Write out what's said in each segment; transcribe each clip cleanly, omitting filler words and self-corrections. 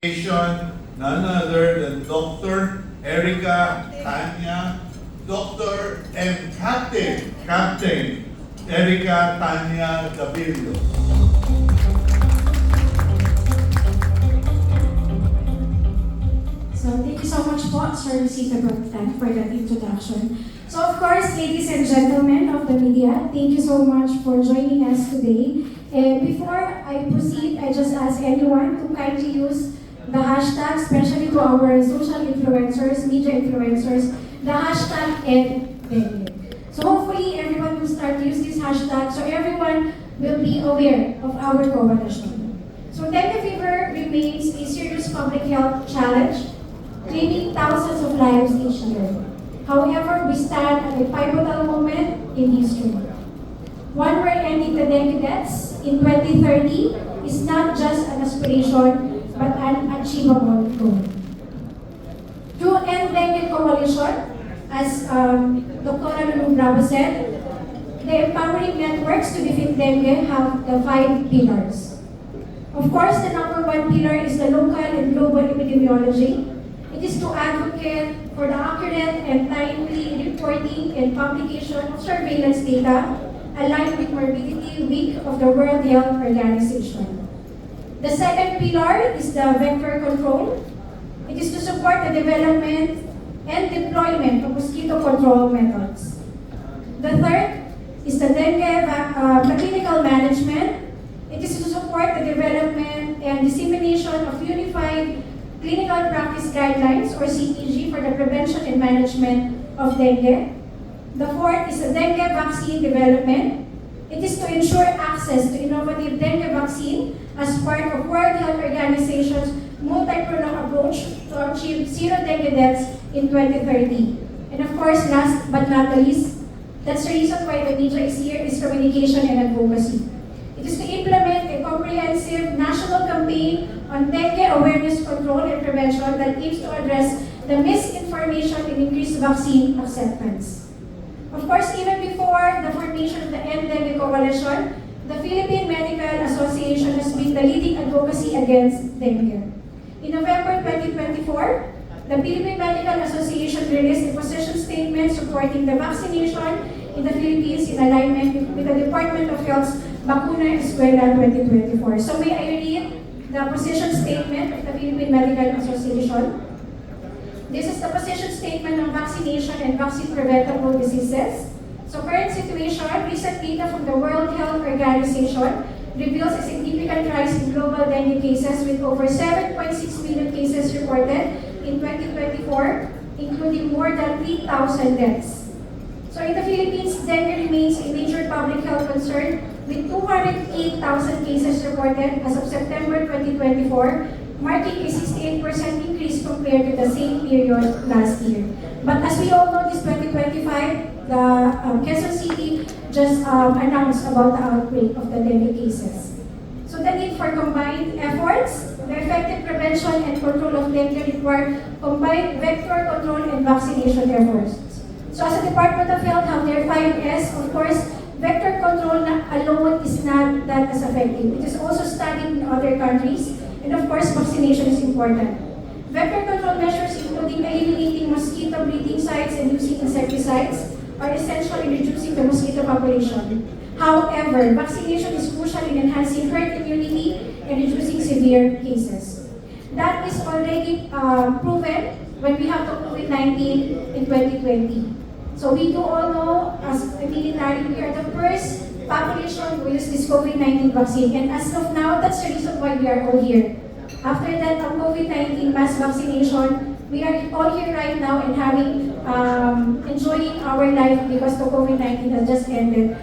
None other than Dr. Erica Tanya, Dr. and Captain Erica Tanya Gabillo. So thank you so much po, Sir Rosita Bertan, for that introduction. So of course, ladies and gentlemen of the media, thank you so much for joining us today. Before I proceed, I just ask anyone to kindly use the hashtag, especially to our social influencers, media influencers, the hashtag #EdDengue. So hopefully everyone will start to use this hashtag so everyone will be aware of our coalition. So dengue fever remains a serious public health challenge, claiming thousands of lives each year. However, we stand at a pivotal moment in history. One where ending the dengue deaths in 2030 is not just an aspiration, but an achievable goal. Through End Dengue Coalition, as Dr. Lulu Bravo said, the empowering networks to defeat dengue have the 5 pillars. Of course, the number 1 pillar is the local and global epidemiology. It is to advocate for the accurate and timely reporting and publication of surveillance data aligned with Morbidity Week of the World Health Organization. The second pillar is the vector control. It is to support the development and deployment of mosquito control methods. The third is the dengue clinical management. It is to support the development and dissemination of unified clinical practice guidelines, or CPG, for the prevention and management of dengue. The fourth is the dengue vaccine development. It is to ensure access to innovative dengue vaccine as part of World Health Organization's multi-pronged approach to achieve zero dengue deaths in 2030. And of course, last but not the least, that's the reason why the media is here, is communication and advocacy. It is to implement a comprehensive national campaign on dengue awareness, control, and prevention that aims to address the misinformation and increase vaccine acceptance. Of course, even before the formation of the End Dengue Coalition, the Philippine Medical Association has been the leading advocacy against dengue. In November 2024, the Philippine Medical Association released a position statement supporting the vaccination in the Philippines in alignment with the Department of Health's Bakuna Escuela 2024. So may I read the position statement of the Philippine Medical Association? This is the position statement on vaccination and vaccine-preventable diseases. So current situation, recent data from the World Health Organization reveals a significant rise in global dengue cases with over 7.6 million cases reported in 2024, including more than 3,000 deaths. So in the Philippines, dengue remains a major public health concern with 208,000 cases reported as of September 2024, marking a 68% increase compared to the same period last year. But as we all know, this 2025, the Quezon City just announced about the outbreak of the dengue cases. So the need for combined efforts, the effective prevention and control of dengue require combined vector control and vaccination efforts. So as a Department of Health have their 5S, of course, vector control alone is not that as effective. It is also studied in other countries, and of course, vaccination is important. Vector control measures, including eliminating mosquito breeding sites and using insecticides, are essential in reducing the mosquito population. However, vaccination is crucial in enhancing herd immunity and reducing severe cases. That is already proven when we have the COVID-19 in 2020. So we do all know, as a military, we are the first population who use this COVID-19 vaccine. And as of now, that's the reason why we are all here. After that COVID-19 mass vaccination, we are all here right now and having, enjoying our life because the COVID-19 has just ended,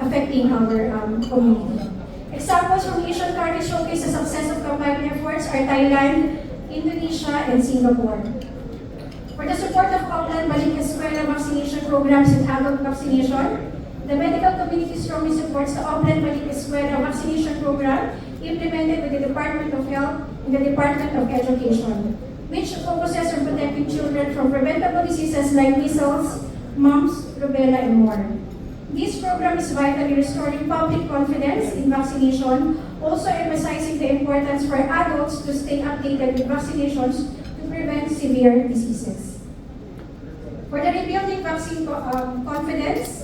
affecting our community. Examples from Asian countries showcase the success of combined efforts are Thailand, Indonesia, and Singapore. For the support of Auckland Balik Escuela vaccination programs and adult vaccination, the medical community strongly supports the Auckland Balik Escuela vaccination program implemented by the Department of Health and the Department of Education, which focuses on protecting children from preventable diseases like measles, mumps, rubella, and more. This program is vital in restoring public confidence in vaccination also emphasizing the importance for adults to stay updated with vaccinations to prevent severe diseases. For the rebuilding vaccine confidence,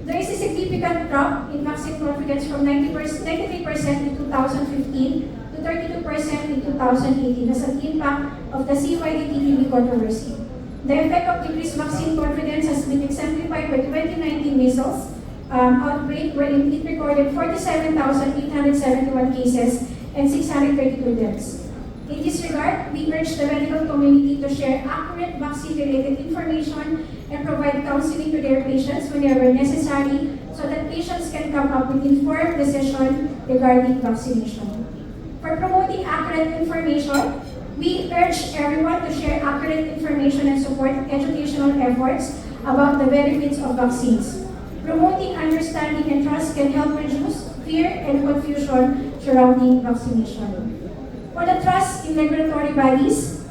there is a significant drop in vaccine confidence from 93% in 2015 to 32% in 2018 as an impact of the CYD-TB controversy. The effect of decreased vaccine confidence has been exemplified by 2019 measles outbreak, wherein it recorded 47,871 cases and 632 deaths. In this regard, we urge the medical community to share accurate vaccine-related information and provide counseling to their patients whenever necessary so that patients can come up with informed decisions regarding vaccination. For promoting accurate information, we urge everyone to share accurate information and support educational efforts about the benefits of vaccines. Promoting understanding and trust can help reduce fear and confusion surrounding vaccination. For the trust in regulatory bodies,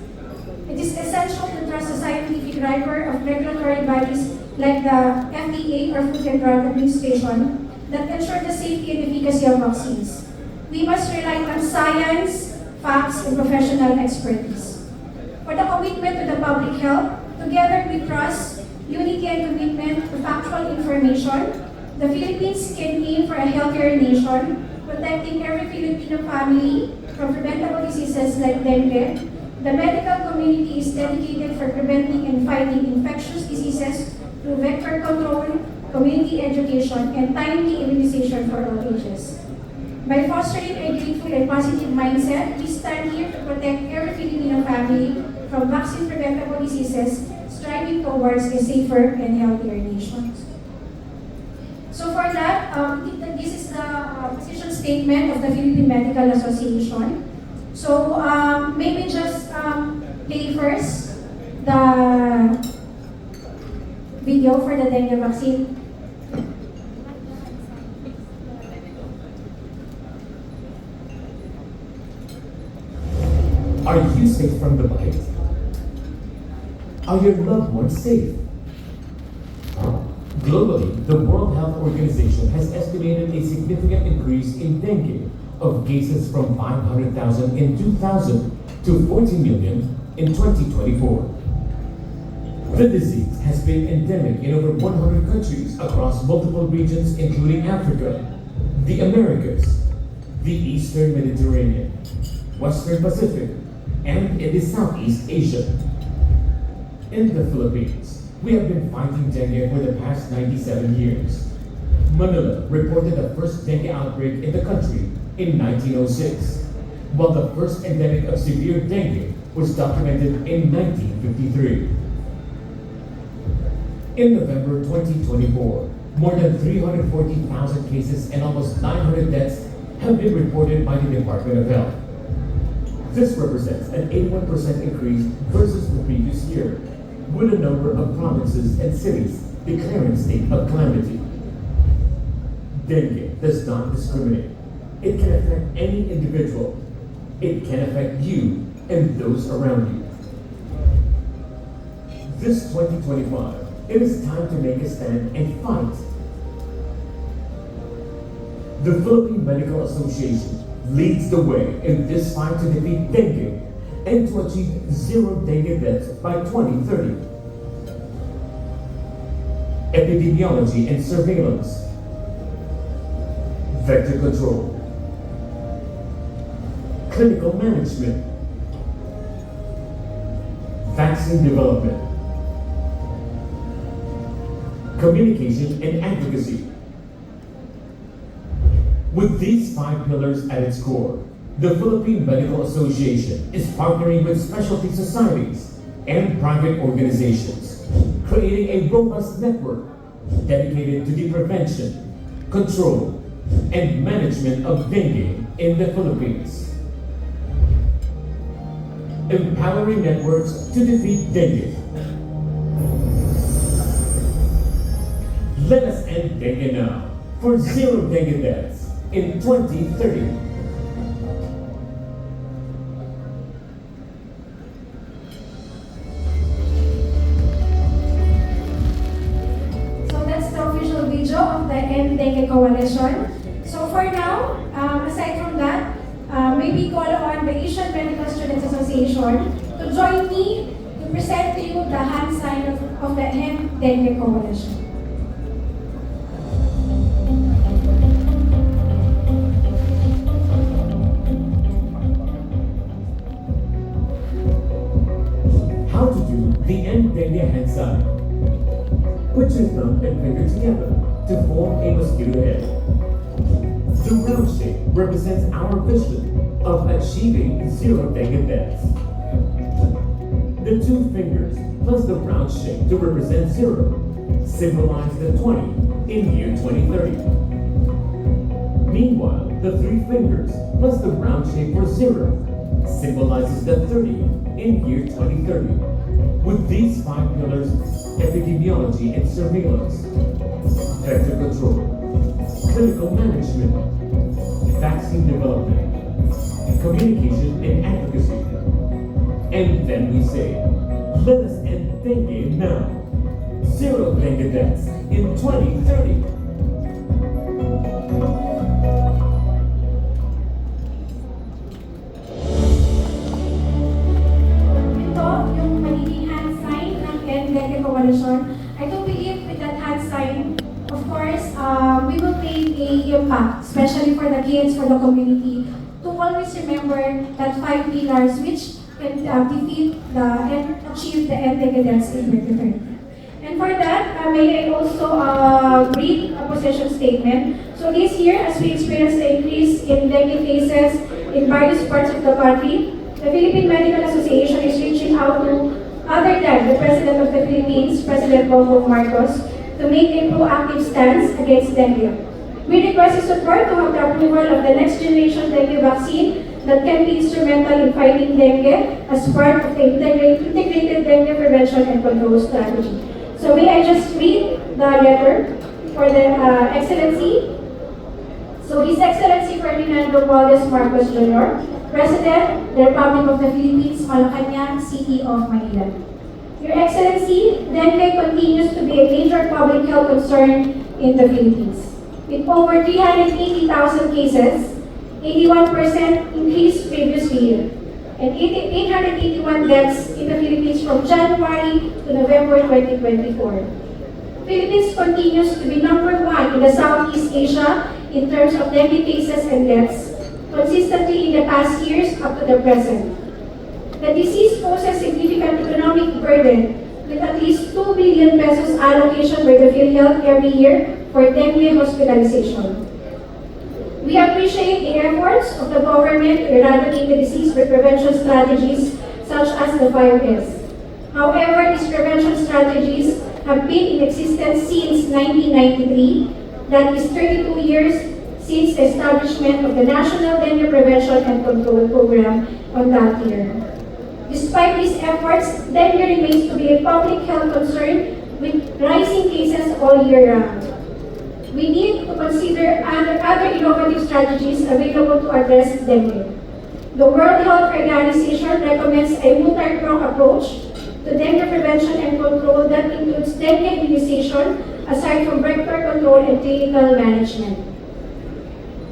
it is essential to trust the scientific rigor of regulatory bodies like the FDA or Food and Drug Administration that ensure the safety and efficacy of vaccines. We must rely on science, facts, and professional expertise. For the commitment to the public health, together we trust, unity, and commitment to factual information, the Philippines can aim for a healthier nation, protecting every Filipino family from preventable diseases like dengue. The medical community is dedicated for preventing and fighting infectious diseases through vector control, community education, and timely immunization for all ages. By fostering a grateful and positive mindset, we stand here to protect every Filipino family from vaccine-preventable diseases, striving towards a safer and healthier nation. So for that, this is the position statement of the Philippine Medical Association. So maybe just play first the video for the dengue vaccine. Are you safe from the bite? Are your loved ones safe? Globally, the World Health Organization has estimated a significant increase in dengue of cases from 500,000 in 2000 to 40 million in 2024. The disease has been endemic in over 100 countries across multiple regions including Africa, the Americas, the Eastern Mediterranean, Western Pacific, and in the Southeast Asia. In the Philippines, we have been fighting dengue for the past 97 years. Manila reported the first dengue outbreak in the country in 1906, while the first endemic of severe dengue was documented in 1953. In November 2024, more than 340,000 cases and almost 900 deaths have been reported by the Department of Health. This represents an 81% increase versus the previous year, with a number of provinces and cities declaring state of calamity. Dengue does not discriminate. It can affect any individual. It can affect you and those around you. This 2025, it is time to make a stand and fight. The Philippine Medical Association leads the way in this fight to defeat dengue and to achieve zero dengue deaths by 2030. Epidemiology and surveillance, vector control, clinical management, vaccine development, communication and advocacy. With these 5 pillars at its core, the Philippine Medical Association is partnering with specialty societies and private organizations, creating a robust network dedicated to the prevention, control, and management of dengue in the Philippines. Empowering networks to defeat dengue. Let us end dengue now for zero dengue deaths in 2030. So that's the official video of the End Dengue Coalition. So for now, aside from Students Association to join me to present to you the hand sign of the End Dengue Coalition. How to do the End Dengue hand sign. Put your thumb and finger together to form a mosquito head. The round shape represents our vision of achieving zero dengue deaths. The two fingers plus the round shape to represent zero symbolize the 20 in year 2030. Meanwhile, the three fingers plus the round shape for zero symbolizes the 30 in year 2030. With these five pillars, epidemiology and surveillance, vector control, clinical management, vaccine development, communication and advocacy. And then we say, let us end dengue now. Zero dengue deaths in 2030. Ito yung magiging hand sign ng End Dengue Coalition. I do believe with that hand sign, of course, we will make a impact, especially for the kids, for the community, to always remember that five pillars which can defeat and achieve the End Dengue deaths in 2030. And for that, may I also read a position statement. So this year, as we experience the increase in dengue cases in various parts of the country, the Philippine Medical Association is reaching out to other than the President of the Philippines, President Bongbong Marcos, to make a proactive stance against dengue. We request his support to have the approval of the next generation dengue vaccine that can be instrumental in fighting dengue as part of the integrated dengue prevention and control strategy. So may I just read the letter for the Excellency. So His Excellency Ferdinando Valdez Marcos Jr., President, the Republic of the Philippines, Malacanang, City of Manila. Your Excellency, dengue continues to be a major public health concern in the Philippines. With over 380,000 cases, 81% increase previous year, and 881 deaths in the Philippines from January to November 2024. Philippines continues to be number one in the Southeast Asia in terms of dengue cases and deaths, consistently in the past years up to the present. The disease poses significant economic burden with at least 2 billion pesos allocation by the PhilHealth every year for dengue hospitalization. We appreciate the efforts of the government to eradicate the disease with prevention strategies such as the 5S. However, these prevention strategies have been in existence since 1993, that is 32 years since the establishment of the National Dengue Prevention and Control Program on that year. Despite these efforts, dengue remains to be a public health concern with rising cases all year round. We need to consider other innovative strategies available to address dengue. The World Health Organization recommends a multi-pronged approach to dengue prevention and control that includes dengue immunization aside from vector control and clinical management.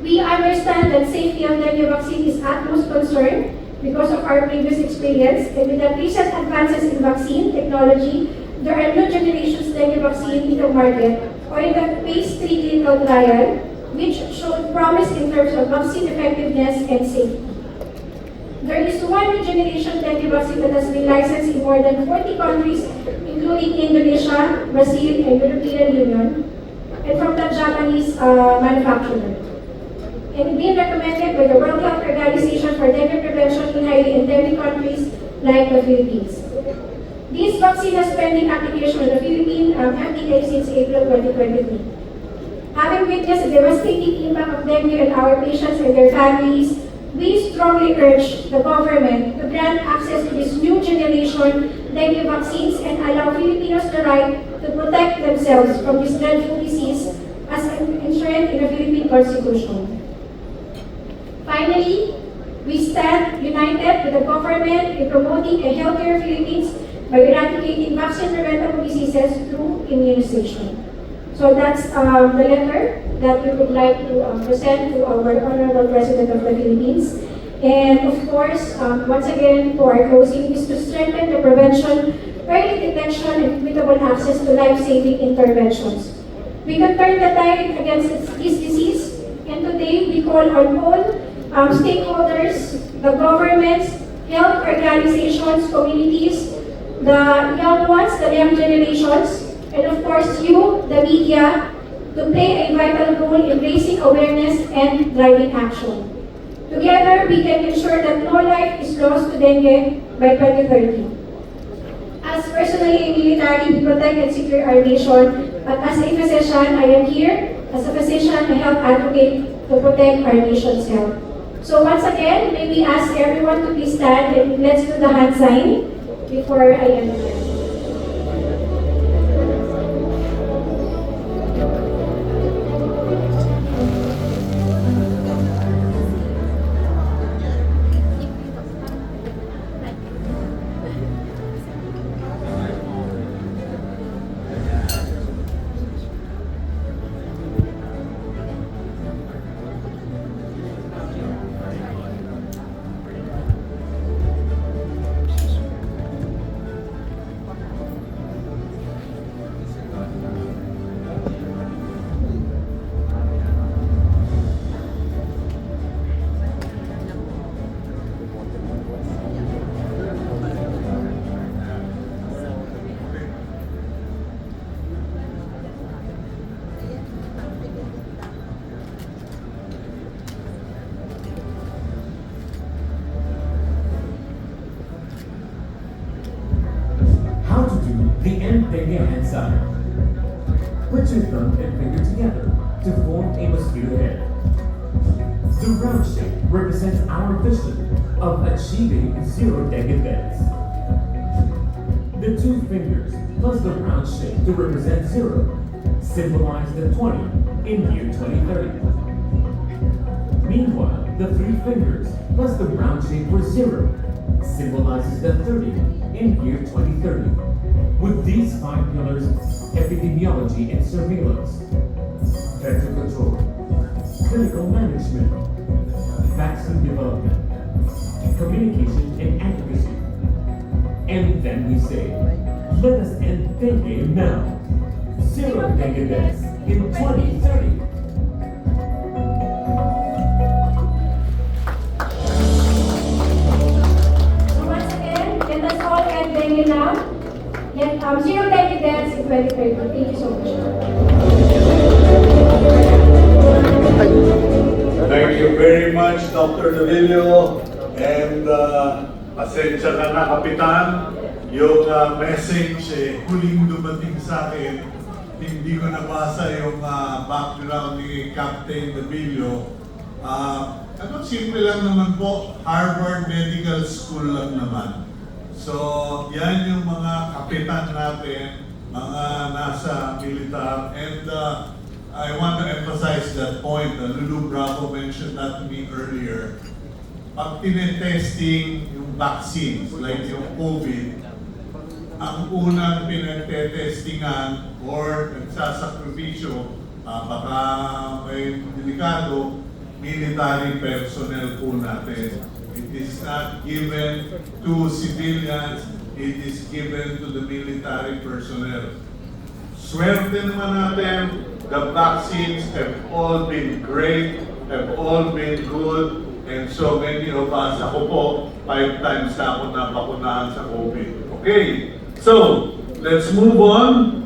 We understand that safety of dengue vaccine is utmost concern because of our previous experience, and with the recent advances in vaccine technology, there are new generations dengue vaccine in the market or in the phase 3 clinical trial, which showed promise in terms of vaccine effectiveness and safety. There is one new generation dengue vaccine that has been licensed in more than 40 countries, including Indonesia, Brazil, and European Union, and from the Japanese manufacturer. And being recommended by the World Health Organization for dengue prevention in highly endemic countries like the Philippines. This vaccine has pending application in the Philippine FDA since April 2023. Having witnessed the devastating impact of dengue on our patients and their families, we strongly urge the government to grant access to this new generation dengue vaccines and allow Filipinos the right to protect themselves from this dreadful disease as enshrined in the Philippine Constitution. Finally, we stand united with the government in promoting a healthier Philippines by eradicating vaccine-preventable diseases through immunization. So that's the letter that we would like to present to our Honorable President of the Philippines. And of course, once again, to our closing is to strengthen the prevention, early detection, and equitable access to life-saving interventions. We can turn the tide against this disease, and today we call on all stakeholders, the governments, health organizations, communities, the young ones, the young generations, and of course you, the media, to play a vital role in raising awareness and driving action. Together, we can ensure that no life is lost to dengue by 2030. As personally a military, we protect and secure our nation, but as a physician, I am here. As a physician, I help advocate to protect our nation's health. So once again, may we ask everyone to please stand and let's do the hand sign before I end here. How to do the end dengue hand sign. Put your thumb and finger together to form a mosquito head. The round shape represents our vision of achieving zero dengue deaths. The two fingers plus the round shape to represent zero symbolize the 20 in year 2030. Meanwhile, the three fingers plus the round shape for zero symbolizes the 30 in year 2030. With these five pillars, epidemiology and surveillance, vector control, clinical management, vaccine development, communication and advocacy. And then we say, let us end dengue now. Zero dengue deaths in 2030. Dengue now. Yet, zero dengue deaths in 2030. Thank you so much. Thank you very much, Dr. Davillo. And pasensya ka na, Kapitan. Yung message huling dumating sa akin, hindi ko nabasa yung background ni Captain Davillo. Simple lang naman po, Harvard Medical School lang naman. So, yan yung mga kapitan natin, mga nasa militar. And I want to emphasize that point. Lulu Bravo mentioned that to me earlier. Pag tinetesting yung vaccines, like yung COVID, ang unang pinagtetestingan or nagsasakripisyo, baka may delikado, military personnel po natin. It is not given to civilians, it is given to the military personnel. Swerte naman natin, the vaccines have all been great, have all been good, and so many of us, ako po, 5 times na ako nabakunahan sa COVID. Okay, so let's move on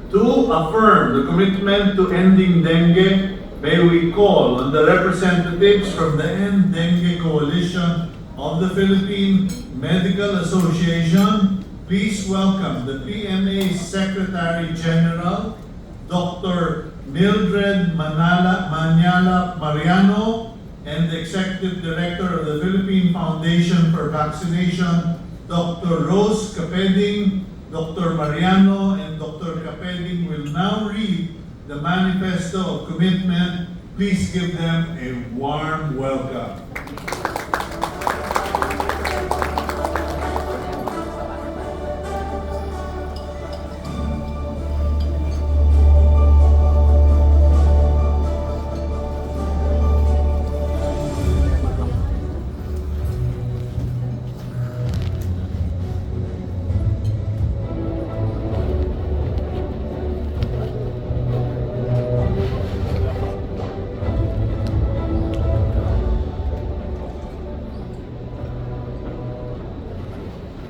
to affirm the commitment to ending dengue. May we call on the representatives from the End Dengue Coalition of the Philippine Medical Association. Please welcome the PMA Secretary General, Dr. Mildred Manyala Mariano, and the Executive Director of the Philippine Foundation for Vaccination, Dr. Rose Capeding. Dr. Mariano and Dr. Capeding will now read the Manifesto of Commitment. Please give them a warm welcome.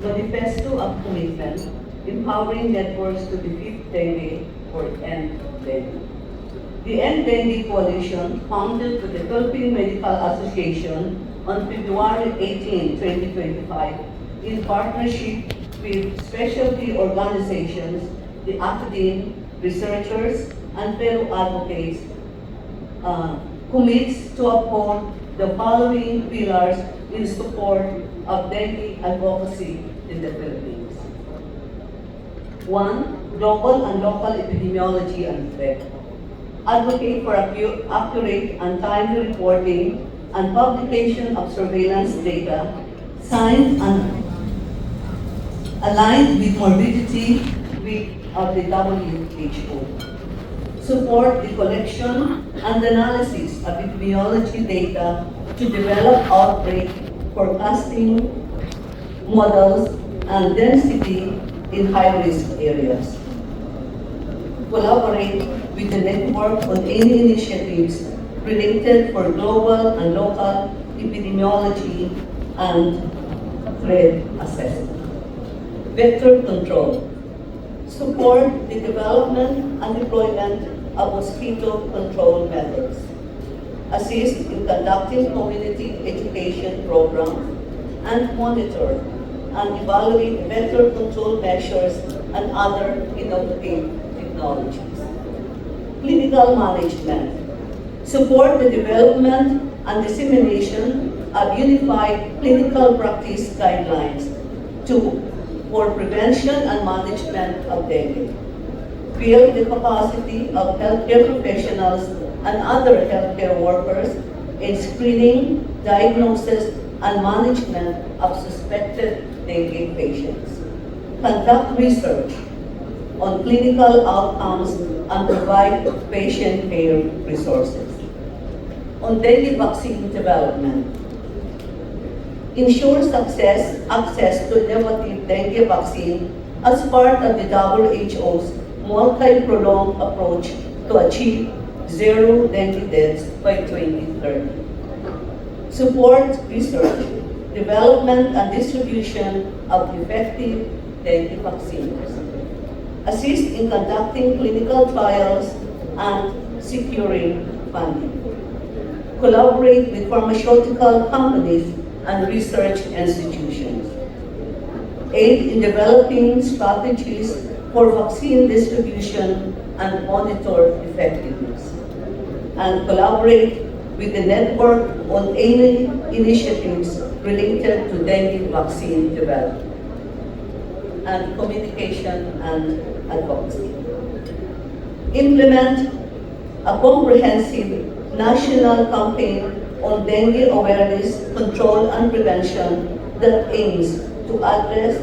Manifesto of Commitment, Empowering Networks to Defeat Dengue or End Dengue. The End Dengue Coalition, founded with the Philippine Medical Association on February 18, 2025, in partnership with specialty organizations, the academe, researchers, and fellow advocates, commits to uphold the following pillars in support of dengue advocacy in the Philippines. 1. Global and local epidemiology and threat. Advocate for accurate and timely reporting and publication of surveillance data, signed and aligned with morbidity week of the WHO. Support the collection and analysis of epidemiology data to develop outbreak forecasting models and density in high-risk areas. Collaborate with the network on any initiatives related for global and local epidemiology and threat assessment. Vector control. Support the development and deployment of mosquito control methods. Assist in conducting community education programs and monitor and evaluate vector control measures and other innovative technologies. Clinical management. Support the development and dissemination of unified clinical practice guidelines for prevention and management of dengue. Build the capacity of healthcare professionals and other healthcare workers in screening, diagnosis, and management of suspected dengue patients. Conduct research on clinical outcomes and provide patient care resources. On dengue vaccine development. Ensure access to innovative dengue vaccine as part of the WHO's multi-pronged approach to achieve zero dengue deaths by 2030. Support research, development, and distribution of effective dengue vaccines. Assist in conducting clinical trials and securing funding. Collaborate with pharmaceutical companies and research institutions. Aid in developing strategies for vaccine distribution and monitor effectiveness. And collaborate with the network on any initiatives related to dengue vaccine development and communication and advocacy. Implement a comprehensive national campaign on dengue awareness, control, and prevention that aims to address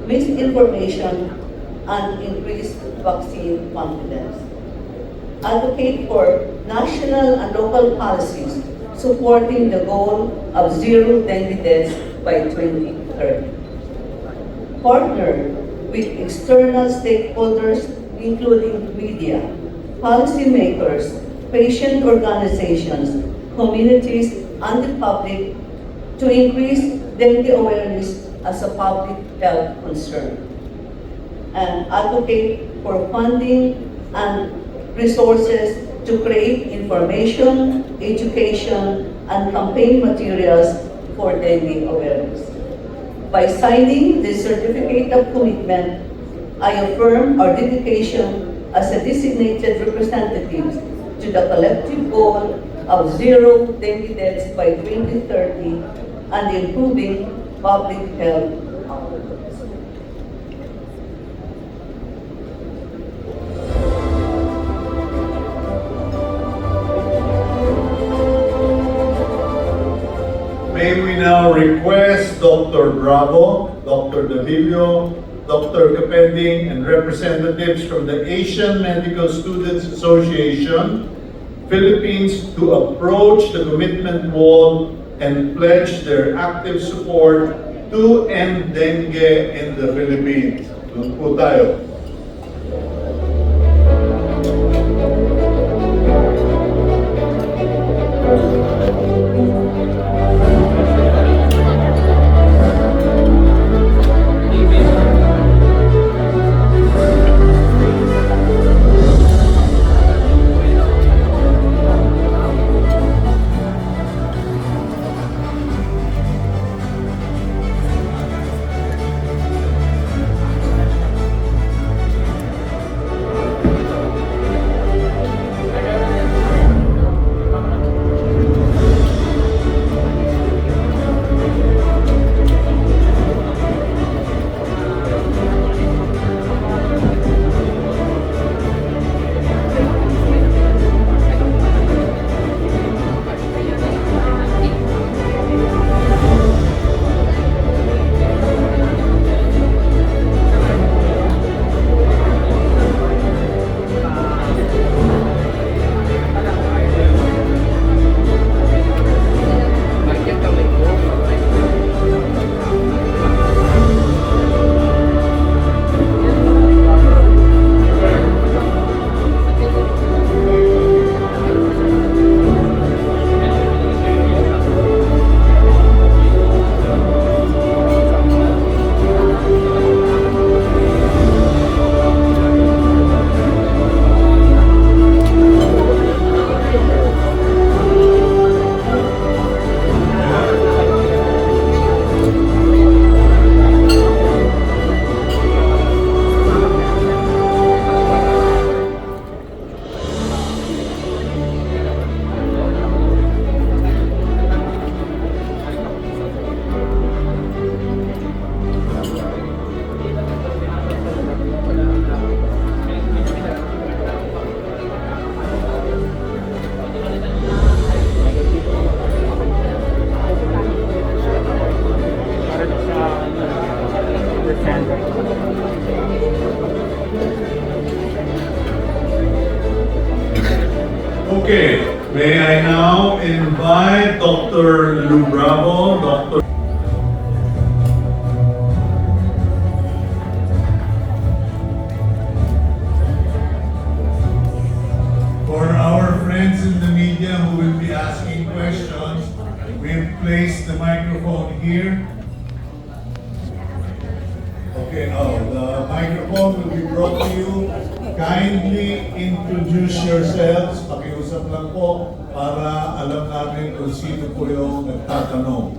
misinformation and increase vaccine confidence. Advocate for national and local policies supporting the goal of zero dengue deaths by 2030. Partner with external stakeholders including media, policymakers, patient organizations, communities, and the public to increase dengue awareness as a public health concern. And advocate for funding and resources to create information, education, and campaign materials for dengue awareness. By signing the Certificate of Commitment, I affirm our dedication as a designated representatives to the collective goal of zero dengue deaths by 2030 and improving public health outcomes. May we now request Dr. Bravo, Dr. Davillo, Dr. Kapending, and representatives from the Asian Medical Students Association, Philippines, to approach the commitment wall and pledge their active support to end dengue in the Philippines. Doon po tayo. May I now invite Dr. Lou Bravo, Dr. For our friends in the media who will be asking questions, we've placed the microphone here. Okay, the microphone will be brought to you. Kindly introduce yourselves. Pakiusap lang po para alam namin kung sino po yung nagtatanong.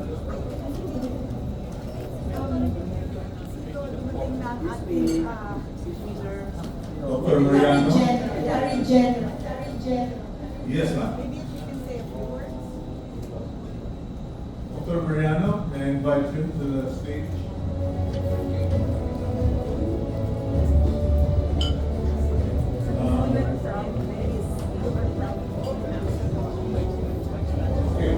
Dr. Mariano? Yes, ma'am. Dr. Mariano, may I invite you to the stage? Okay,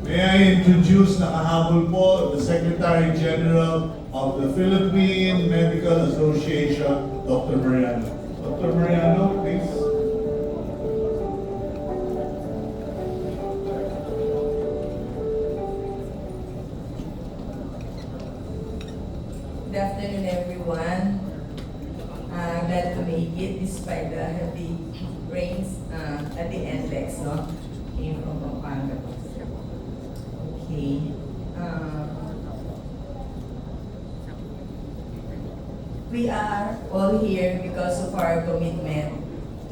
may I introduce nakahabol po the Secretary General of the Philippine Medical Association, Dr. Mariano. Dr. Mariano, please. Good afternoon, everyone. Glad to make it despite the heavy rains at the end, Lex, no? Came from Pampanga. Okay. We are all here because of our commitment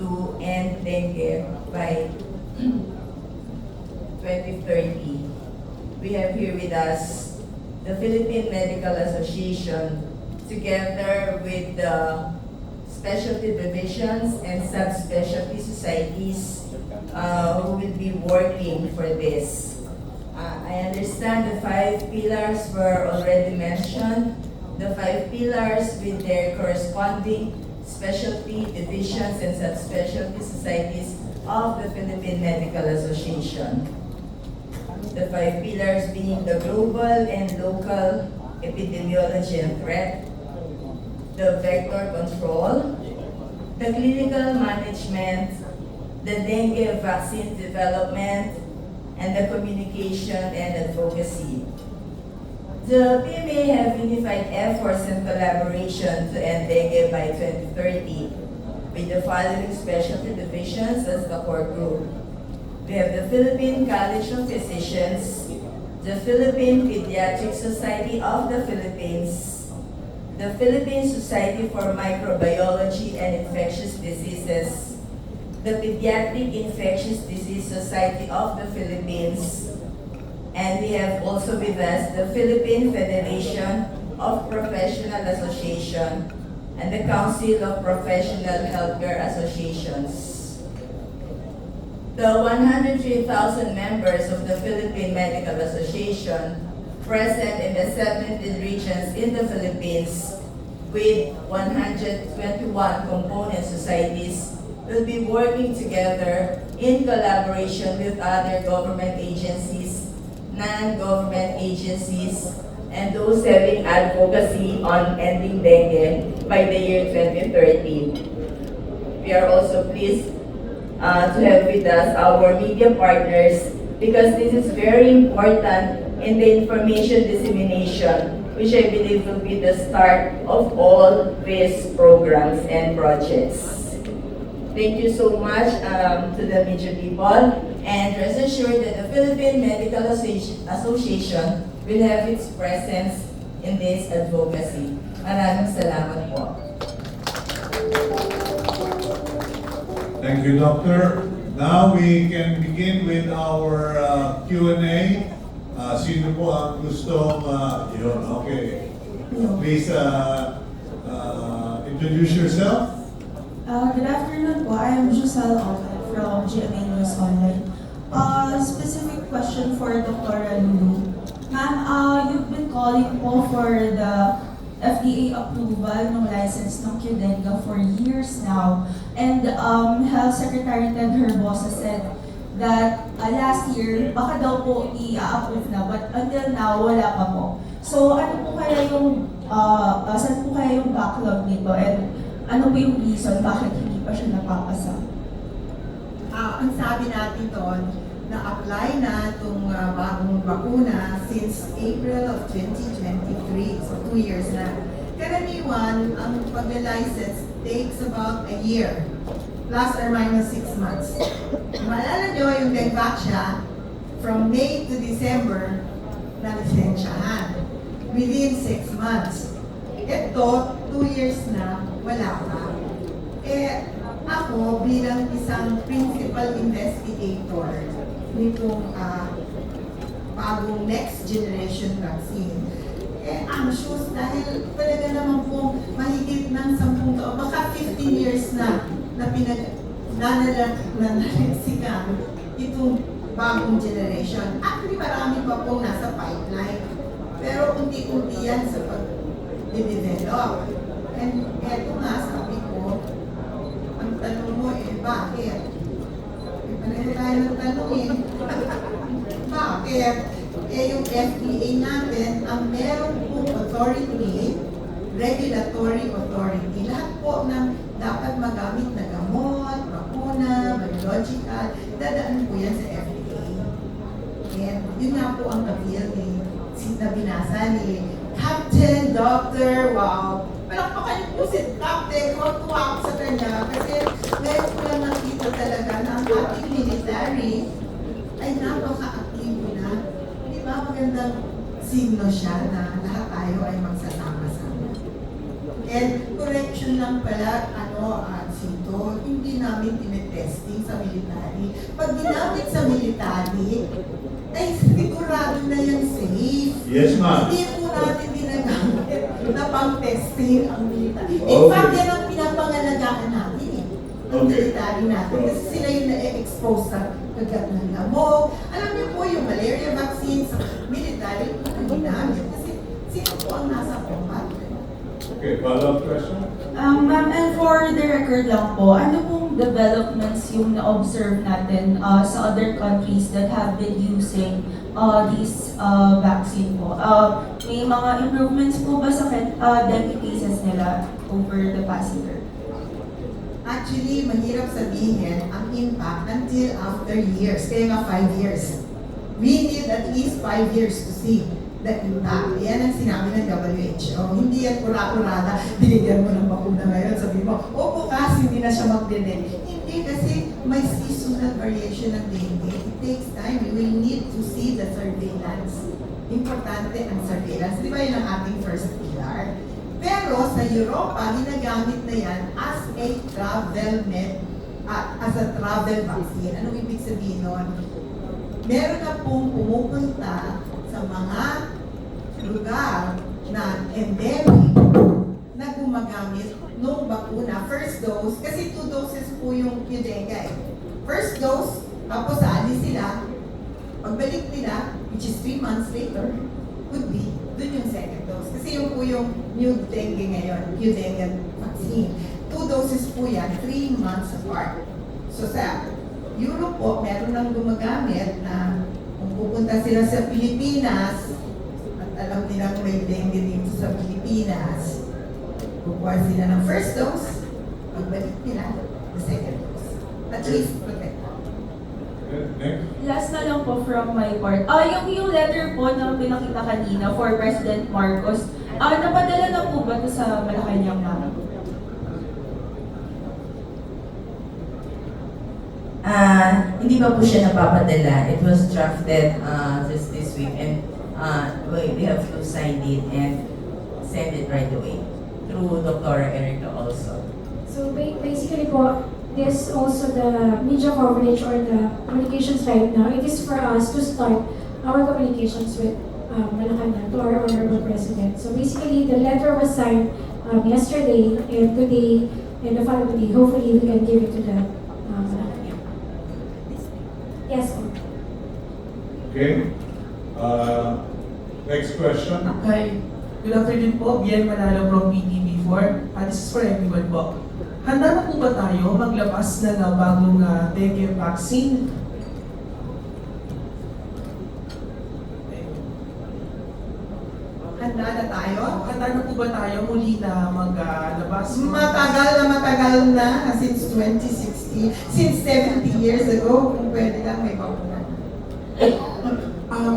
to end dengue by 2030. We have here with us the Philippine Medical Association, together with the specialty divisions and subspecialty societies who will be working for this. I understand the 5 pillars were already mentioned. The 5 pillars with their corresponding specialty divisions and subspecialty societies of the Philippine Medical Association. The 5 pillars being the global and local epidemiology and threat, the vector control, the clinical management, the dengue vaccine development, and the communication and advocacy. The PMA have unified efforts and collaboration to end dengue by 2030 with the following specialty divisions as the core group. We have the Philippine College of Physicians, the Philippine Pediatric Society of the Philippines, the Philippine Society for Microbiology and Infectious Diseases, the Pediatric Infectious Disease Society of the Philippines, and we have also with us the Philippine Federation of Professional Association and the Council of Professional Healthcare Associations. The 103,000 members of the Philippine Medical Association present in the 17 regions in the Philippines with 121 component societies will be working together in collaboration with other government agencies, non-government agencies, and those having advocacy on ending dengue by the year 2030. We are also pleased to have with us our media partners because this is very important in the information dissemination, which I believe will be the start of all these programs and projects. Thank you so much to the media people, and rest assured that the Philippine Medical Association will have its presence in this advocacy. Maraming salamat po. Thank you, Doctor. Now we can begin with our Q&A. Sino po ang gustong, yun, okay. Please introduce yourself. Good afternoon po. I am Giselle Alfred from GMA News Online. Specific question for Dr. Lulu. Ma'am, you've been calling po for the FDA approval ng license ng Qdenga for years now. And Health Secretary Ted Herbosa said that last year, baka daw po i-approve na, but until now, wala pa po. So ano po kaya yung Saan po kaya yung backlog nito and ano po yung reason bakit hindi pa siya napapasa? Ang sabi natin doon, na-apply na itong bagong bakuna since April of 2023, so 2 years na. Karaniwan, ang pag-license takes about a year, plus or minus 6 months. Maalala nyo yung Dengvaxia, from May to December, na-lisensyahan, within 6 months. Ito, 2 years na, wala pa. Ako bilang isang principal investigator nitong bagong next generation vaccine, anxious dahil talaga naman po mahigit ng 10 taon, baka 15 years na nananaliksikan itong bagong generation. Actually, marami pa pong nasa pipeline. Pero unti-unti yan sa pag-develop. And eto nga, sabi ko, ang tanong mo bakit? Pareho tayo ng tanong bakit? Yung FDA natin, ang meron pong authority, regulatory authority, lahat po ng dapat magamit na gamot, bakuna, biological, dadaan po yan sa FDA. And yun nga po ang appeal na binasa ni Captain Dr. Wow. Palakpakan niyo po si Captain, tuwa ako sa kanya kasi ngayon ko lang nakita talaga na ang ating military ay napaka-aktibo na. Di ba magandang signo siya na lahat tayo ay magsasama-sama. And correction lang pala, Sito, hindi namin tinetesting sa military. Pag ginamit sa military, ay sigurado na yan safe. Yes, ma'am. Hindi po natin ginagamit na pang-testing ang military. In Okay. fact, yan ang pinapangalagaan natin ang military natin. Kasi sila yung na-expose sa kagat ng lamok. Alam niyo po yung malaria vaccine sa military, ang ginamit. Kasi sino po ang nasa combat? Okay, follow-up question? Ma'am, and for the record lang po, ano pong developments yung na-observe natin sa other countries that have been using this vaccine po? May mga improvements po ba sa dengue cases nila over the past year? Actually, mahirap sabihin ang impact until after years. Kaya nga 5 years. We need at least 5 years to see the impact. Yan ang sinabi ng WHO. Hindi yan kura-kurada, binigyan mo ng bakuna ngayon, sabi mo, bukas hindi na siya magdede. Hindi, kasi may seasonal variation ng dengue. It takes time. We will need to see the surveillance. Importante ang surveillance. Di ba yun ang ating first pillar? Pero sa Europa, ginagamit na yan as a travel vaccine. Ano ibig sabihin nun? Meron na pong pumupunta sa mga lugar na endemic na gumagamit ng bakuna. First dose, kasi 2 doses po yung dengue. First dose, tapos alis sila. Pagbalik nila, which is 3 months later, could be dun yung second dose. Kasi yung po yung new dengue ngayon, new dengue vaccine. 2 doses po yan, 3 months apart. So sa Europe po, meron nang gumagamit na kung pupunta sila sa Pilipinas, at alam nilang may dengue dito sa Pilipinas, kukuha sila ng first dose, pagbalik nila, the second dose. At least protect. Next. Last na lang po from my part. Yung letter po na pinakita kanina for President Marcos, napadala na po ba ito sa Malacanang, ma'am? Hindi pa po siya napapadala. It was drafted just this week and we have to sign it and send it right away through Dr. Erica also. So basically po, this also the media coverage or the communications right now, it is for us to start our communications with Malacanang, to our Honorable President. So basically, the letter was signed yesterday, and today, and the following day, hopefully we can give it to the Malacanang. Yes, po. Okay. Next question. Hi. Good afternoon po. Bien Manalo from PTV4. This is for everyone po. Handa na po ba tayo maglabas ng bagong dengue vaccine? Handa Handa na tayo? Handa na po ba tayo muli na maglabas? Matagal na, since 2016, since 70 years ago, kung pwede lang may bakuna.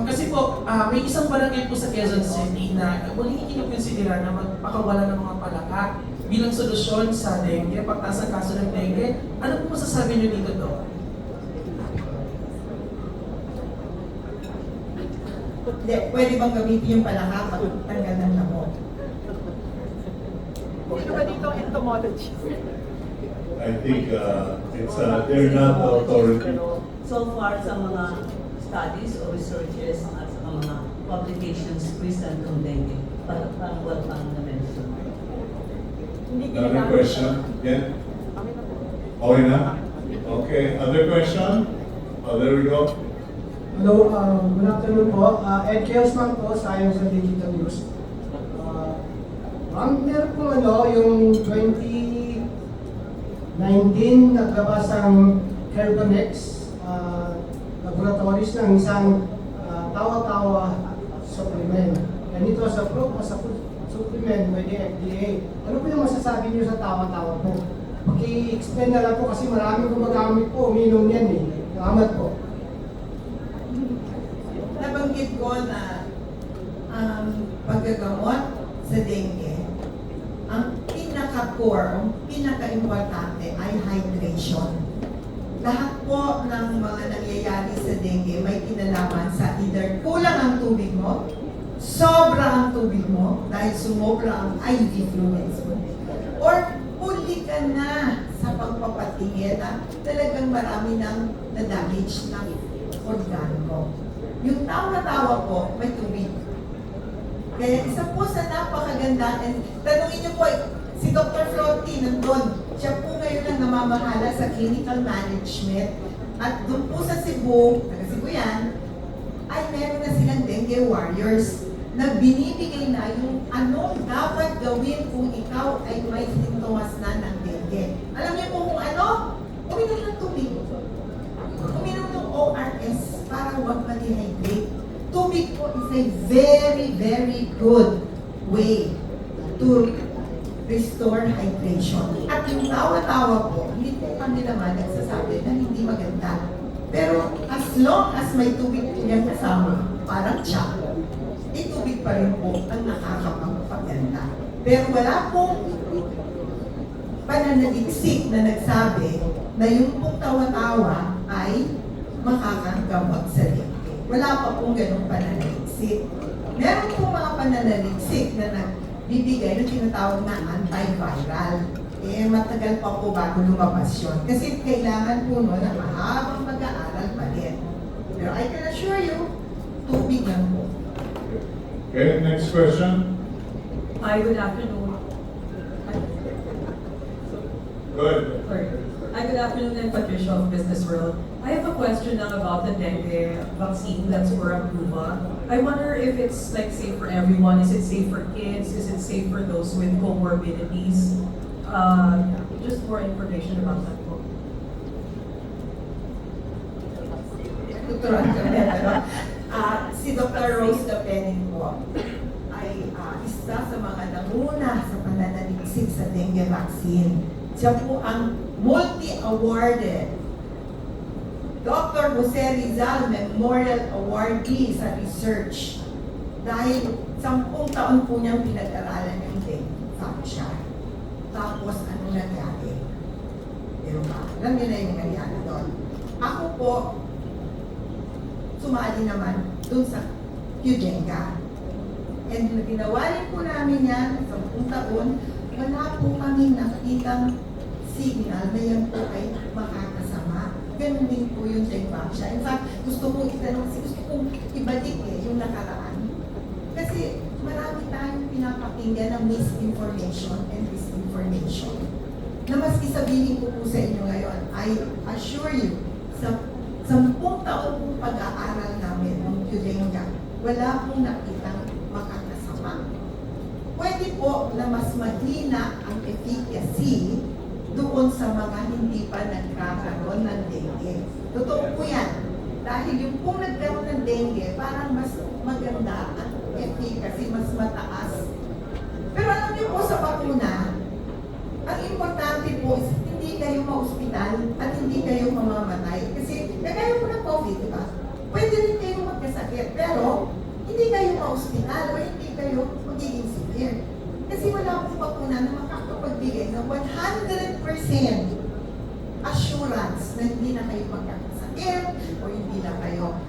Kasi po, may isang barangay po sa Quezon City na muli kinukonsidera na magpakawala ng mga palaka bilang solusyon sa dengue, pagtaas ng kaso ng dengue. Ano po masasabi niyo dito, Dok? Hindi, pwede bang gamitin yung palaka pag tanggal ng lamok? I think they're not the authority. So far sa mga studies o researches at sa mga publications present on dengue, parang what pang na-mention. Another question? Yeah? Okay na? Okay, other question? Oh, there we go. Hello, good afternoon po. Ed Kelsman po, Science and Digital News. Meron po yung 2019 naglabas ang Carbonex Laboratories ng isang tawa-tawa supplement. And ito was approved as a food supplement by the FDA. Ano po yung masasabi niyo sa tawa-tawa po? Paki-explain na lang po kasi maraming gumagamit po, uminom yan eh. Salamat po. Nabanggit ko na ang paggagamot sa dengue, ang pinaka-core, ang pinaka-importante ay hydration. Lahat po ng mga nangyayari sa dengue may kinalaman sa either kulang ang tubig mo, sobra ang tubig mo dahil sumobra ang IV fluids mo, or huli ka na sa pagpapatingin na talagang marami ng na-damage ng organo. Yung tawa-tawa po, may tubig. Kaya isa po sa napakaganda, and tanungin niyo po, si Dr. Florty nandun, siya po ngayon ang namamahala sa clinical management. At doon po sa Cebu, taga Cebu yan, ay meron na silang dengue warriors na binibigay na yung ano dapat gawin kung ikaw ay may sintomas na ng dengue. Alam niyo po kung ano? Uminom ng tubig. Uminom ng ORS para huwag ma-dehydrate. Tubig po is a very, very good way to restore hydration. At yung tawa-tawa po, hindi po kami naman nagsasabi na hindi maganda. Pero as long as may tubig po yan kasama, parang tsa, tubig pa rin po ang nakakapagpaganda. Pero wala pong pananaliksik na nagsabi na yung pong tawa-tawa ay makakagamot sa dengue. Wala pa pong ganong pananaliksik. Meron pong mga pananaliksik na nagbibigay ng tinatawag na antiviral. Matagal pa po bago lumabas yun. Kasi kailangan po no na mahabang mag-aaral pa din. Pero I can assure you, tubig lang po. Okay, next question. Hi, good afternoon. Good. Sorry. Hi, good afternoon. I'm Patricia of Business World. I have a question now about the dengue vaccine that's for approval. I wonder if it's like safe for everyone. Is it safe for kids? Is it safe for those with comorbidities? Just more information about that po. Tuturuan kami, pero si Dr. Rose Capening po ay isa sa mga nanguna sa pananaliksik sa dengue vaccine. Siya po ang multi-awarded Dr. Jose Rizal Memorial Awardee sa research dahil 10 taon po niyang pinag-aralan yung dengue vaccine. Tapos ano nangyari? Pero alam niyo na yung nangyari doon. Ako po, sumali naman dun sa Qdenga. And ginawa rin po namin yan, 10 taon, wala po kami nakitang signal na yan po ay makakasama. Ganun din po yung dengue. In fact, gusto kong ibalik yung nakaraan. Kasi marami tayong pinapakinggan ng misinformation and disinformation. Na maski sabihin ko po sa inyo ngayon, I assure you, sa 10 taon pong pag-aaral namin ng Qdenga, wala pong nakitang makakasama. Pwede po na mas mahina ang efficacy doon sa mga hindi pa nagkakaroon ng dengue. Totoo po yan. Dahil yung kung nagkaroon ng dengue, parang mas maganda ang efficacy mas mataas. Pero alam niyo po sa bakuna, ang importante po is hindi kayo ma-ospital at hindi kayo mamamatay. Kasi kagaya po ng COVID, di ba? Pwede rin kayo magkasakit, pero hindi kayo ma-ospital o hindi kayo magiging severe. Kasi wala pong bakuna na makakapagbigay ng 100% assurance na hindi na kayo magkakasakit o hindi na kayo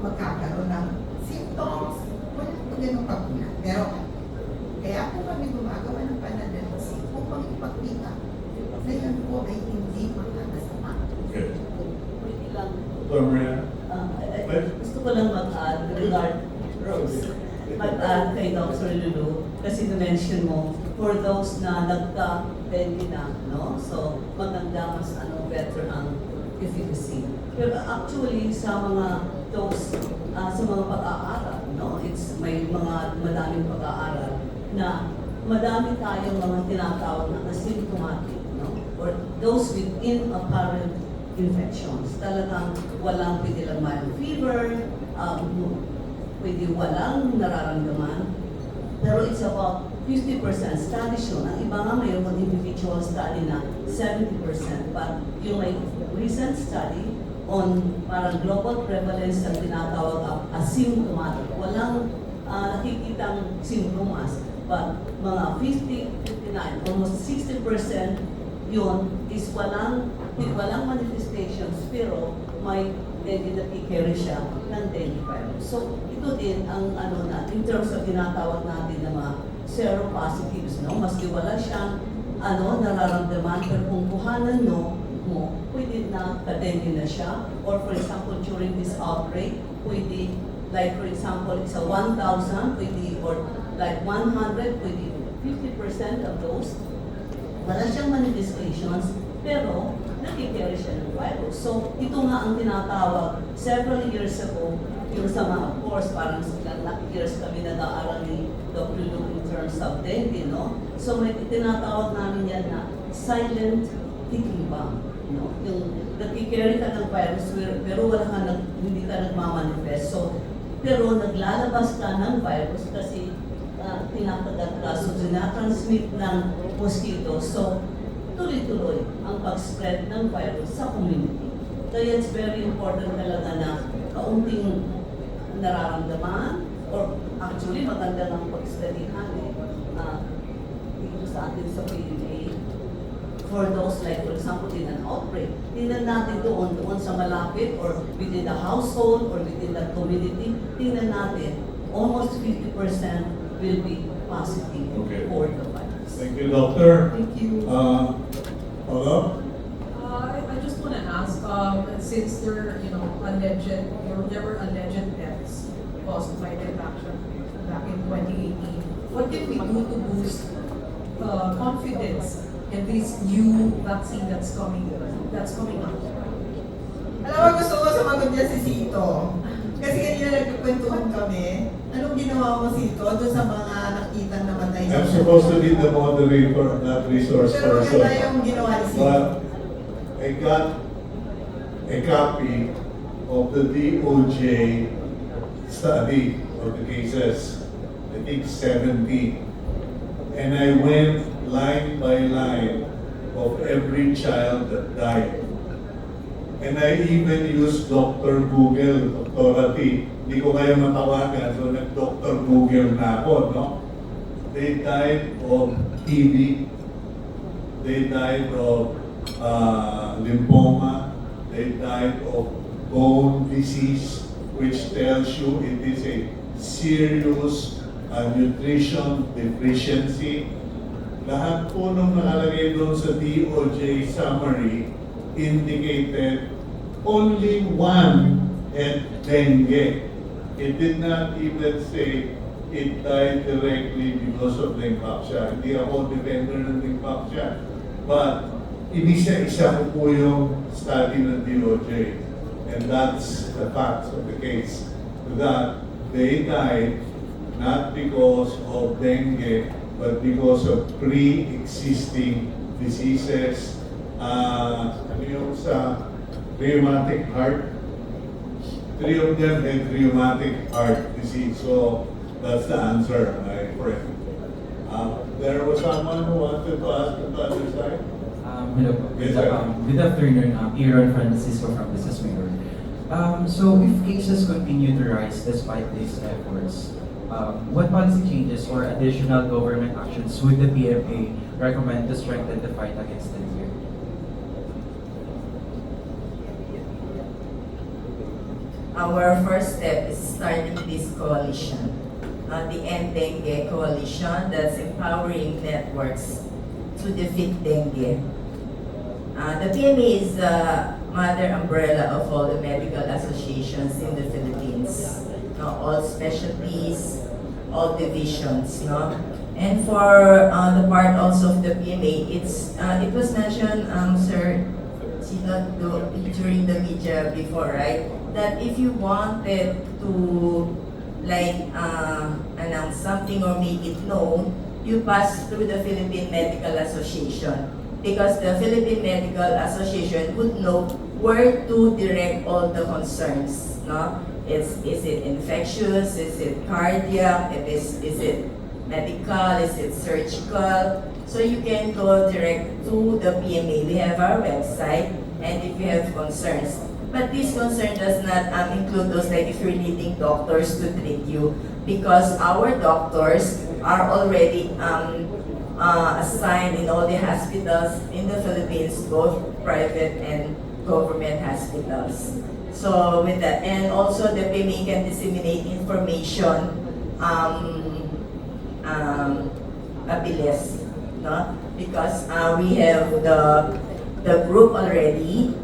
magkakaroon ng symptoms. Wala po ganun bakuna. Pero kaya po kami gumagawa ng pananalisis upang ipakita na yan po ay hindi makakasama. Okay. Pwede lang, Dr. Maria? gusto ko lang mag-add regard, Rose, mag-add kay Dr. Lulu, kasi na-mention mo, for those na nagka-dengue na, no? So, maganda mas better ang efficacy. Pero actually, sa mga those, sa mga pag-aaral, no? May mga madaming pag-aaral na madami tayong mga tinatawag na asymptomatic, no? Or those with inapparent infections. Talagang walang pwede lang mild fever, pwede walang nararamdaman. Pero it's about 50% study show. Ang iba nga mayroon individual study na 70%. But yung may recent study on parang global prevalence ng tinatawag asymptomatic. Walang nakikitang symptoms. But mga 59, almost 60% yun is walang manifestations pero may dengue na carry siya ng dengue virus. So ito din ang in terms of tinatawag natin na mga seropositives, no? Maski wala siyang nararamdaman pero kung kuhanan mo, pwede na ka-dengue na siya. Or for example, during this outbreak, pwede, like for example, it's a 1,000, pwede, or like 100, pwede 50% of those wala siyang manifestations, pero nakikerry siya ng virus. So, ito nga ang tinatawag several years ago, yung sa mga, of course, parang years kami nag-aaral ni Dr. Luke in terms of dengue, no? So, may tinatawag namin yan na silent ticking bomb, no? Yung nakikerry ka ng virus, pero hindi ka nagmamanifest. So, pero naglalabas ka ng virus kasi tinakagat ka, so dinatransmit ng mosquito. So, tuloy-tuloy ang pag-spread ng virus sa community. Kaya it's very important talaga na kaunting nararamdaman, or actually maganda ng pag-studyhan dito sa atin sa PDA. For those like, for example, in an outbreak, tingnan natin doon sa malapit or within the household or within the community, tingnan natin, almost 50% will be positive for the virus. Thank you, Doctor. Thank you. Follow-up? I just want to ask, since there were alleged deaths caused by the infection back in 2018, what can we do to boost confidence in this new vaccine that's coming out? Alam mo, gusto ko sumagot niya si Sito. Kasi kanina nagkukwentuhan kami, anong ginawa mo Sito doon sa mga nakitang namatay? I'm supposed to be the moderator, not resource Pero person. maganda yung ginawa ni Sito. But I got a copy of the DOJ study of the cases, I think 70. And I went line by line of every child that died. And I even used Dr. Google, Dr. T. Hindi ko kaya matawagan, so nag-Dr. Google na ako, no? They died of TB. They died of lymphoma. They died of bone disease, which tells you it is a serious nutrition deficiency. Lahat po nung nakalagay doon sa DOJ summary indicated only one had dengue. It did not even say it died directly because of Limpaxia. Hindi ako defender ng Limpaxia. But inisa-isa ko po yung study ng DOJ. And that's the facts of the case. That they died not because of dengue, but because of pre-existing diseases. Ano yung sa rheumatic heart? 3 of them had rheumatic heart disease. So, That's the answer, my friend. There was someone who wanted to ask on the other side. Hello. Yes, sir. Good afternoon. Aaron Francisco from Business Mirror. So if cases continue to rise despite these efforts, what policy changes or additional government actions would the PMA recommend to strengthen the fight against dengue? Our first step is starting this coalition, the End Dengue Coalition, that's empowering networks to defeat dengue. The PMA is the mother umbrella of all the medical associations in the Philippines, all specialties, all divisions, no? And for the part also of the PMA, it was mentioned, Sir Sino, during the media before, right? That if you wanted to announce something or make it known, you pass through the Philippine Medical Association, because the Philippine Medical Association would know where to direct all the concerns. No? Is it infectious? Is it cardiac? Is it medical? Is it surgical? So you can go direct to the PMA. We have our website, and if you have concerns. But this concern does not include those like if you're needing doctors to treat you, because our doctors are already assigned in all the hospitals in the Philippines, both private and government hospitals. So with that, and also the PMA can disseminate information abilis, no? Because we have the group already,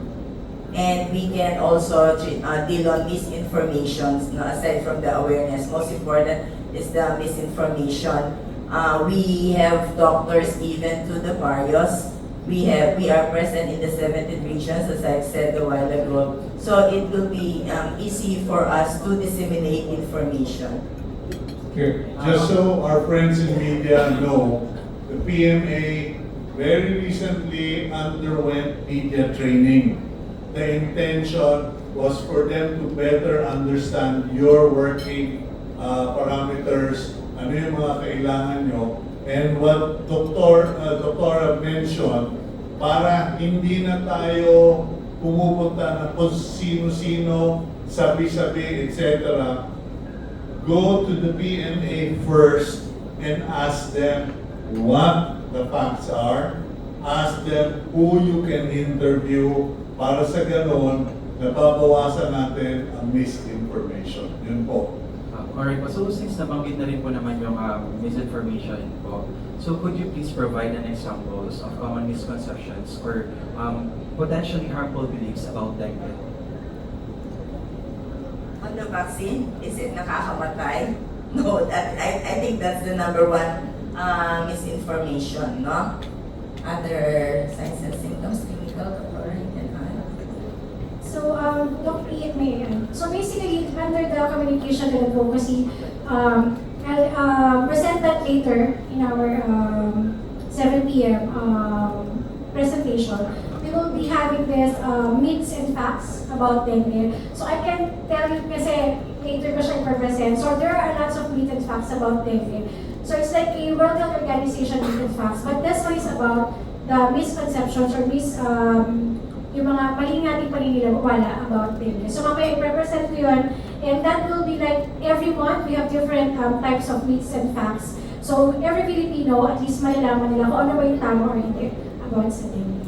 and we can also deal on misinformation, no? Aside from the awareness. Most important is the misinformation. We have doctors even to the barrios. We are present in the 17 regions, as I've said a while ago. So it will be easy for us to disseminate information. Okay. Just so our friends in media know, the PMA very recently underwent media training. The intention was for them to better understand your working parameters, ano yung mga kailangan nyo, and what Doktora mentioned, para hindi na tayo pumupunta na kung sino-sino, sabi-sabi, etc. Go to the PMA first and ask them what the facts are, ask them who you can interview, para sa ganon, nababawasan natin ang misinformation. Yun po. Alright po, so since nabanggit na rin po naman yung misinformation po, so could you please provide an examples of common misconceptions or potentially harmful beliefs about dengue? On the vaccine, is it nakakamatay? No, I think that's the number one misinformation, no? Other signs and symptoms, clinical, or So, Dr. May, so basically, under the communication and advocacy, I'll present that later in our 7 p.m. Presentation. We will be having this myths and facts about dengue. So I can tell you kasi later ko siya i-present. So there are lots of myths and facts about dengue. So it's like a World Health Organization myths and facts. But this one is about the misconceptions or yung mga maling nating paniniwala about dengue. So mamaya i-represent ko yun, and that will be like every month we have different types of myths and facts. So every Filipino, at least malalaman nila kung ano ba yung tama or hindi about sa dengue.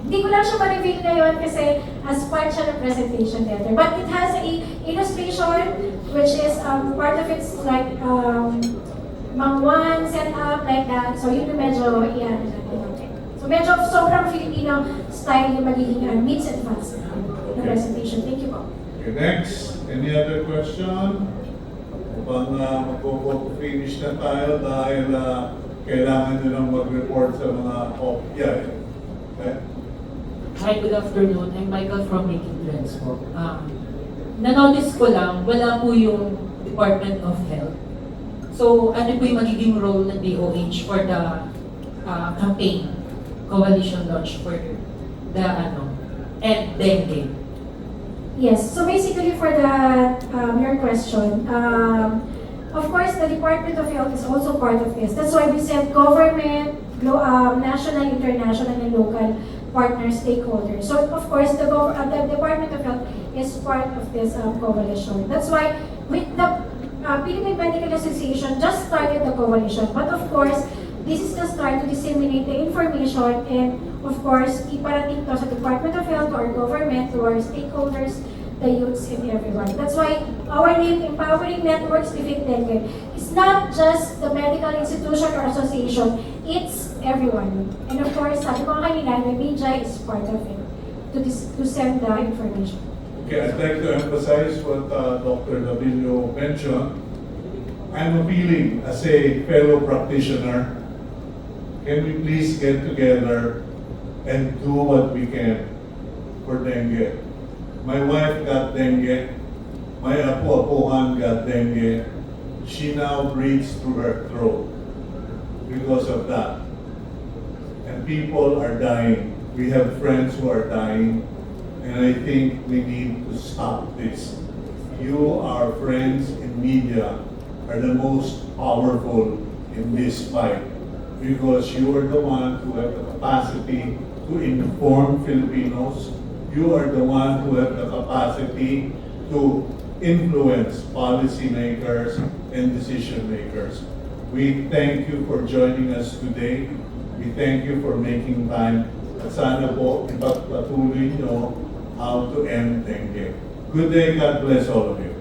Hindi ko lang siya ma-reveal ngayon kasi as part siya ng presentation letter. But it has a illustration which is part of it's like mangwan, set up like that. So yun yung medyo iyan natin. So medyo sobrang Filipino style yung magiging myths and facts na presentation. Thank you po. Okay, next. Any other question? Upang mag-finish na tayo dahil kailangan nyo lang mag-report sa mga yeah. Okay? Hi, good afternoon. I'm Michael from Making Trends po. Na-notice ko lang, wala po yung Department of Health. So, ano po yung magiging role ng DOH for the campaign? Coalition launch for the End Dengue. Yes. So basically for that your question, of course, the Department of Health is also part of this. That's why we said government, national, international, and local partners, stakeholders. So, of course, the Department of Health is part of this coalition. That's why with the Philippine Medical Association just started the coalition. But of course, this is the start to disseminate the information and of course, iparating to sa Department of Health, to our government, to our stakeholders, the youths, and everyone. That's why our name, Empowering Networks Defeat Dengue, is not just the medical institution or association, it's everyone. And of course, sabi ko kanina, the media is part of it to send the information. Okay, I'd like to emphasize what Dr. Davillo mentioned. I'm appealing as a fellow practitioner, can we please get together and do what we can for dengue? My wife got dengue, my apo-apohan got dengue. She now breathes through her throat because of that. And people are dying. We have friends who are dying. And I think we need to stop this. You, our friends in media, are the most powerful in this fight because you are the one who have the capacity to inform Filipinos. You are the one who have the capacity to influence policymakers and decision makers. We thank you for joining us today. We thank you for making time. At sana po ipagpatuloy nyo how to end dengue. Good day, God bless all of you.